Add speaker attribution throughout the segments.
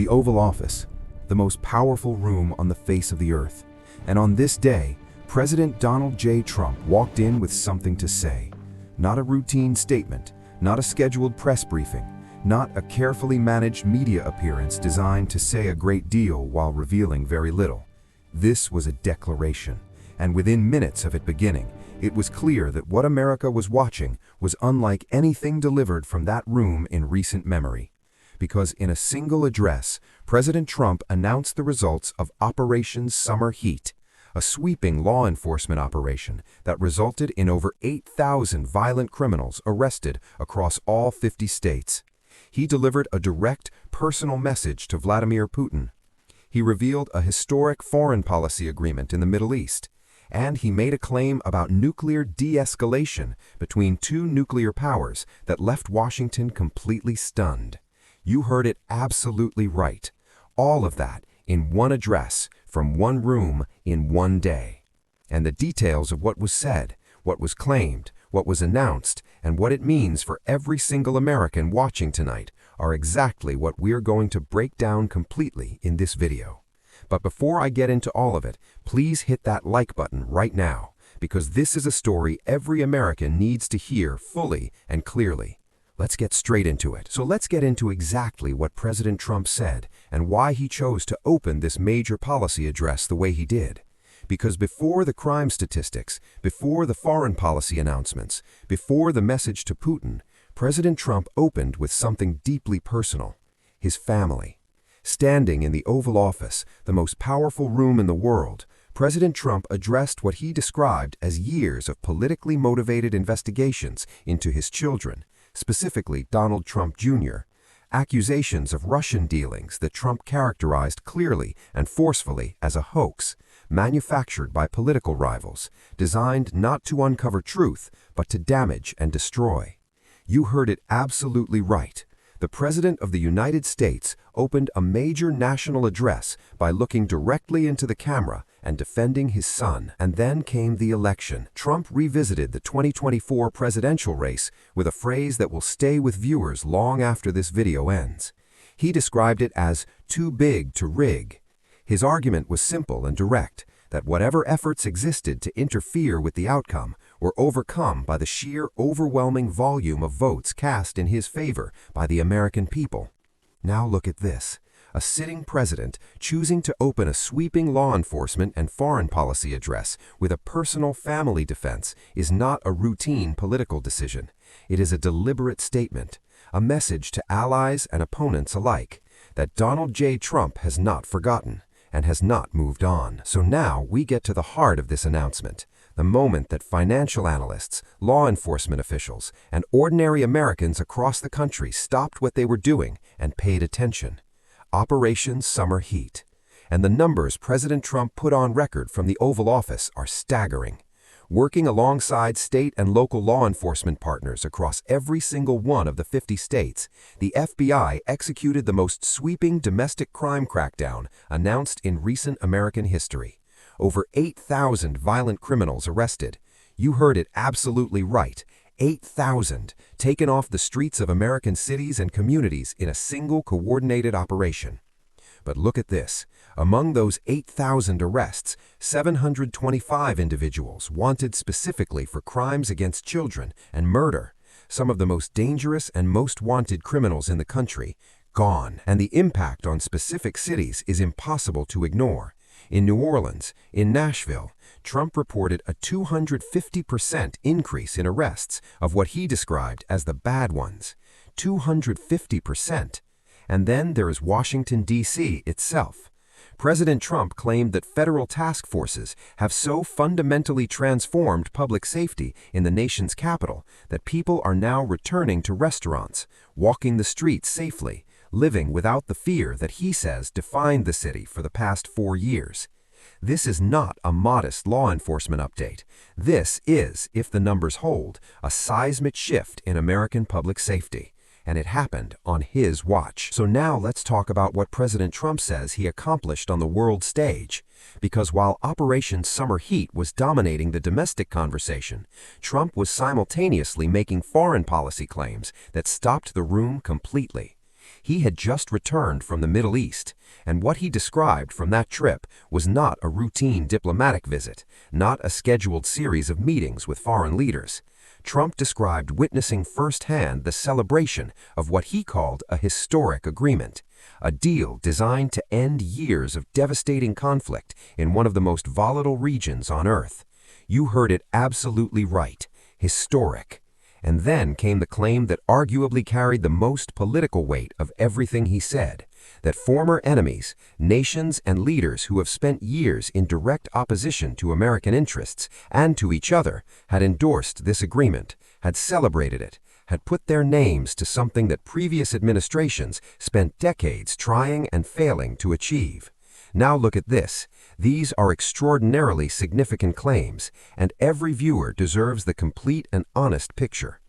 Speaker 1: the Oval Office, the most powerful room on the face of the earth. And on this day, President Donald J. Trump walked in with something to say. Not a routine statement, not a scheduled press briefing, not a carefully managed media appearance designed to say a great deal while revealing very little. This was a declaration, and within minutes of it beginning, it was clear that what America was watching was unlike anything delivered from that room in recent memory. Because in a single address, President Trump announced the results of Operation Summer Heat, a sweeping law enforcement operation that resulted in over 8,000 violent criminals arrested across all 50 states. He delivered a direct, personal message to Vladimir Putin. He revealed a historic foreign policy agreement in the Middle East, and he made a claim about nuclear de-escalation between two nuclear powers that left Washington completely stunned. You heard it absolutely right. All of that in one address, from one room, in one day. And the details of what was said, what was claimed, what was announced, and what it means for every single American watching tonight are exactly what we're going to break down completely in this video. But before I get into all of it, please hit that like button right now, because this is a story every American needs to hear fully and clearly. Let's get straight into it. So let's get into exactly what President Trump said and why he chose to open this major policy address the way he did. Because before the crime statistics, before the foreign policy announcements, before the message to Putin, President Trump opened with something deeply personal: his family. Standing in the Oval Office, the most powerful room in the world, President Trump addressed what he described as years of politically motivated investigations into his children, specifically Donald Trump Jr., accusations of Russian dealings that Trump characterized clearly and forcefully as a hoax, manufactured by political rivals, designed not to uncover truth, but to damage and destroy. You heard it absolutely right. The President of the United States opened a major national address by looking directly into the camera and defending his son. And then came the election. Trump revisited the 2024 presidential race with a phrase that will stay with viewers long after this video ends. He described it as too big to rig. His argument was simple and direct, that whatever efforts existed to interfere with the outcome were overcome by the sheer overwhelming volume of votes cast in his favor by the American people. Now look at this. A sitting president choosing to open a sweeping law enforcement and foreign policy address with a personal family defense is not a routine political decision. It is a deliberate statement, a message to allies and opponents alike, that Donald J. Trump has not forgotten and has not moved on. So now we get to the heart of this announcement, the moment that financial analysts, law enforcement officials, and ordinary Americans across the country stopped what they were doing and paid attention. Operation Summer Heat. And the numbers President Trump put on record from the Oval Office are staggering. Working alongside state and local law enforcement partners across every single one of the 50 states, the FBI executed the most sweeping domestic crime crackdown announced in recent American history. Over 8,000 violent criminals arrested. You heard it absolutely right. 8,000 taken off the streets of American cities and communities in a single coordinated operation. But look at this. Among those 8,000 arrests, 725 individuals wanted specifically for crimes against children and murder, some of the most dangerous and most wanted criminals in the country, gone. And the impact on specific cities is impossible to ignore. In New Orleans, in Nashville, Trump reported a 250% increase in arrests of what he described as the bad ones. 250%. And then there is Washington, D.C. itself. President Trump claimed that federal task forces have so fundamentally transformed public safety in the nation's capital that people are now returning to restaurants, walking the streets safely, living without the fear that he says defined the city for the past 4 years. This is not a modest law enforcement update. This is, if the numbers hold, a seismic shift in American public safety. And it happened on his watch. So now let's talk about what President Trump says he accomplished on the world stage. Because while Operation Summer Heat was dominating the domestic conversation, Trump was simultaneously making foreign policy claims that stopped the room completely. He had just returned from the Middle East, and what he described from that trip was not a routine diplomatic visit, not a scheduled series of meetings with foreign leaders. Trump described witnessing firsthand the celebration of what he called a historic agreement, a deal designed to end years of devastating conflict in one of the most volatile regions on Earth. You heard it absolutely right, historic. And then came the claim that arguably carried the most political weight of everything he said, that former enemies, nations and leaders who have spent years in direct opposition to American interests and to each other had endorsed this agreement, had celebrated it, had put their names to something that previous administrations spent decades trying and failing to achieve. Now look at this. These are extraordinarily significant claims, and every viewer deserves the complete and honest picture.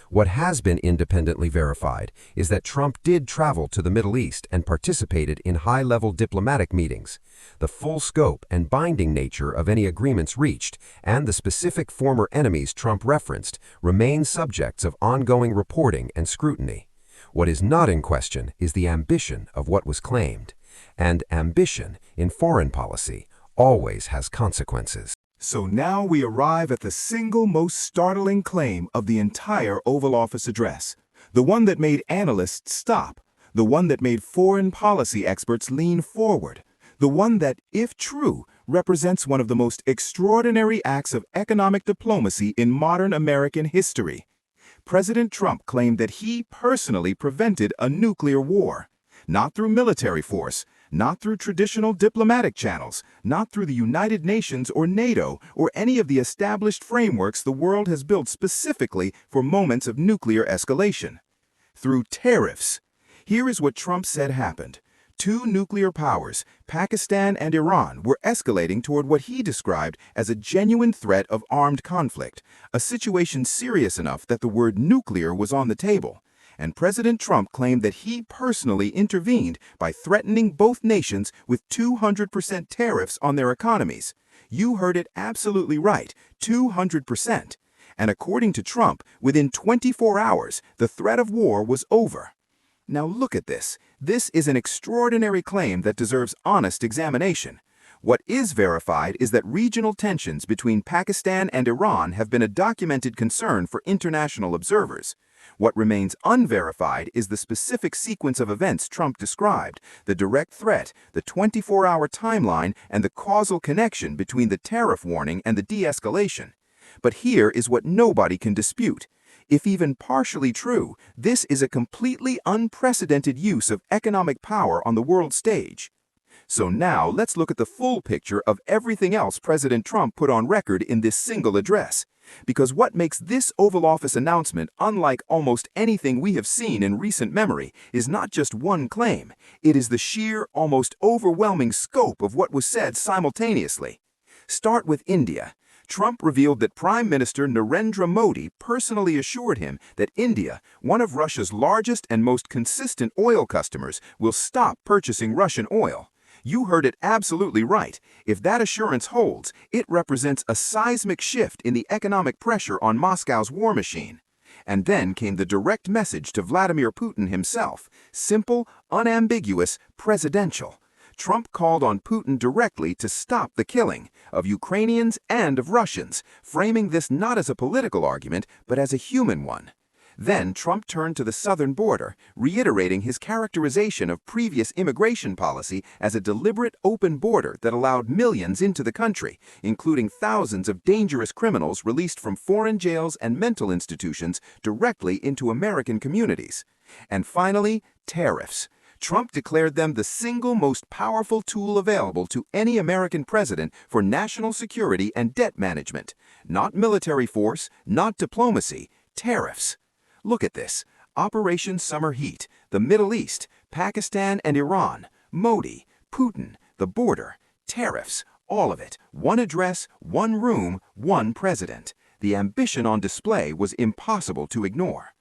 Speaker 1: What has been independently verified is that Trump did travel to the Middle East and participated in high-level diplomatic meetings. The full scope and binding nature of any agreements reached and the specific former enemies Trump referenced remain subjects of ongoing reporting and scrutiny. What is not in question is the ambition of what was claimed. And ambition in foreign policy always has consequences.
Speaker 2: So now we arrive at the single most startling claim of the entire Oval Office address, the one that made analysts stop, the one that made foreign policy experts lean forward, the one that, if true, represents one of the most extraordinary acts of economic diplomacy in modern American history. President Trump claimed that he personally prevented a nuclear war, not through military force, not through traditional diplomatic channels, not through the United Nations or NATO or any of the established frameworks the world has built specifically for moments of nuclear escalation. Through tariffs. Here is what Trump said happened. Two nuclear powers, Pakistan and Iran, were escalating toward what he described as a genuine threat of armed conflict, a situation serious enough that the word nuclear was on the table. And President Trump claimed that he personally intervened by threatening both nations with 200% tariffs on their economies. You heard it absolutely right, 200%. And according to Trump, within 24 hours, the threat of war was over. Now look at this. This is an extraordinary claim that deserves honest examination. What is verified is that regional tensions between Pakistan and Iran have been a documented concern for international observers. What remains unverified is the specific sequence of events Trump described, the direct threat, the 24-hour timeline, and the causal connection between the tariff warning and the de-escalation. But here is what nobody can dispute. If even partially true, this is a completely unprecedented use of economic power on the world stage. So now let's look at the full picture of everything else President Trump put on record in this single address. Because what makes this Oval Office announcement unlike almost anything we have seen in recent memory is not just one claim, it is the sheer, almost overwhelming scope of what was said simultaneously. Start with India. Trump revealed that Prime Minister Narendra Modi personally assured him that India, one of Russia's largest and most consistent oil customers, will stop purchasing Russian oil. You heard it absolutely right. If that assurance holds, it represents a seismic shift in the economic pressure on Moscow's war machine. And then came the direct message to Vladimir Putin himself, simple, unambiguous, presidential. Trump called on Putin directly to stop the killing of Ukrainians and of Russians, framing this not as a political argument, but as a human one. Then Trump turned to the southern border, reiterating his characterization of previous immigration policy as a deliberate open border that allowed millions into the country, including thousands of dangerous criminals released from foreign jails and mental institutions directly into American communities. And finally, tariffs. Trump declared them the single most powerful tool available to any American president for national security and debt management. Not military force, not diplomacy, tariffs. Look at this. Operation Summer Heat, the Middle East, Pakistan and Iran, Modi, Putin, the border, tariffs, all of it. One address, one room, one president. The ambition on display was impossible to ignore.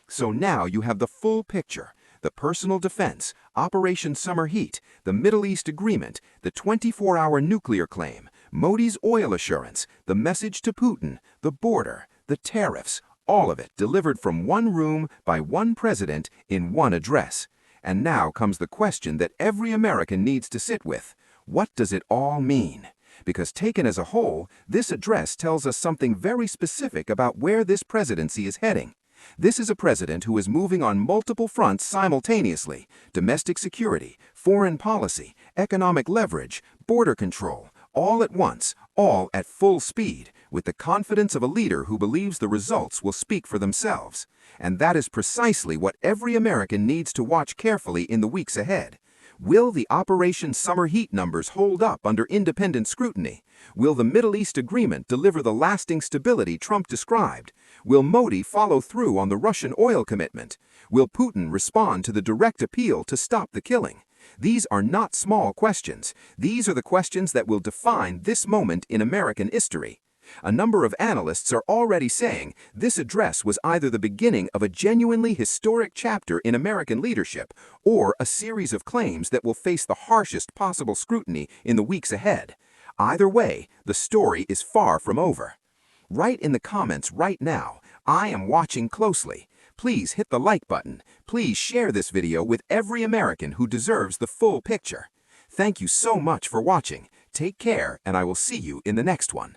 Speaker 2: So now you have the full picture. The personal defense, Operation Summer Heat, the Middle East Agreement, the 24-hour nuclear claim, Modi's oil assurance, the message to Putin, the border, the tariffs, all of it delivered from one room by one president in one address. And now comes the question that every American needs to sit with. What does it all mean? Because taken as a whole, this address tells us something very specific about where this presidency is heading. This is a president who is moving on multiple fronts simultaneously: domestic security, foreign policy, economic leverage, border control, all at once, all at full speed, with the confidence of a leader who believes the results will speak for themselves. And that is precisely what every American needs to watch carefully in the weeks ahead. Will the Operation Summer Heat numbers hold up under independent scrutiny? Will the Middle East agreement deliver the lasting stability Trump described? Will Modi follow through on the Russian oil commitment? Will Putin respond to the direct appeal to stop the killing? These are not small questions. These are the questions that will define this moment in American history. A number of analysts are already saying this address was either the beginning of a genuinely historic chapter in American leadership or a series of claims that will face the harshest possible scrutiny in the weeks ahead. Either way, the story is far from over. Write in the comments right now, "I am watching closely." Please hit the like button. Please share this video with every American who deserves the full picture. Thank you so much for watching. Take care, and I will see you in the next one.